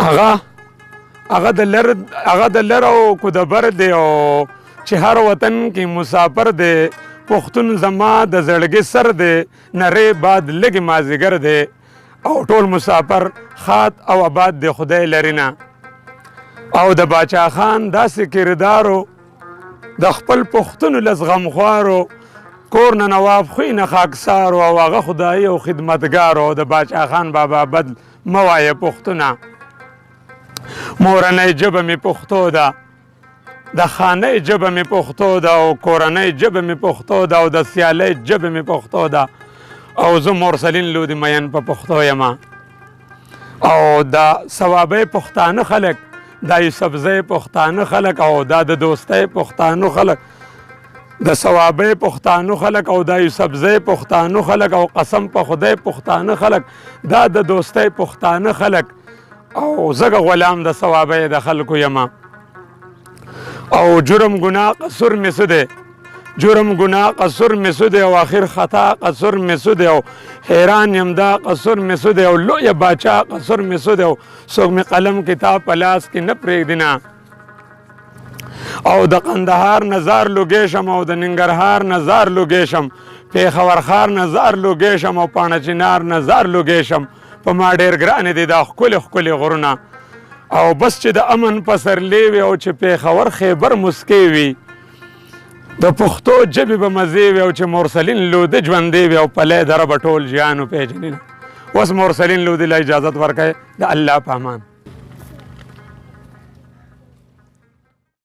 هغه د لر او کو د بر دی او چې هر وطن کې مسافر دی پښتون زما د زړګي سر دی نری باد لږ مازیګر دی او ټول مسافر خات او آباد دی خدای لرینه او د باچا خان داسې کردارو د خپل پښتون لس غمخوارو کور نه نواب خوی نه خاکسارو او هغه خدایي او خدمتګارو د باچا خان بابا بد مه وایه پښتونه مورنۍ ژبه مې پښتو ده د خانۍ ژبه مې پښتو ده او کورنۍ ژبه مې پښتو ده او د سیالۍ ژبه مې پښتو ده او زه مرسلین لودي مین په پښتو یم او د ثوابۍ پښتانه خلک دا یوسفزۍ پښتانه خلک او دا د دوستۍ پښتانه خلک د ثوابۍ پښتانه خلک او دا یوسفزۍ پښتانه خلک او قسم په خدای پښتانه خلک دا د دوستۍ پښتانه خلک او زګه غلام د ثوابۍ د خلکو یم او جرم ګناه قصور مې څه دی جرم ګناه قصور مې څه دی او آخر خطا قصور مې څه دی او حیران یم دا قصور مې څه دی او لویه باچا قصور مې څه دی او څوک مې قلم کتاب په لاس کې نه پرېږدي نه او د قندهار نزار لوګی شم او د ننګرهار نزار لوګی شم پېښور ښار نزار لوګی شم او پاڼه چنار نزار لوګی شم په ما ډېر ګرانې دي دا ښکلې ښکلې غرونه او بس چې د امن پسرلی وي او چې پېښور خیبر مسکې وي د پښتو ژبې به مزې وي او چې مرسلین لودي ژوندی وي او پلی دره به ټول جیان وپېژني اوس مرسلین لودي له اجازت ورکوي د الله په امان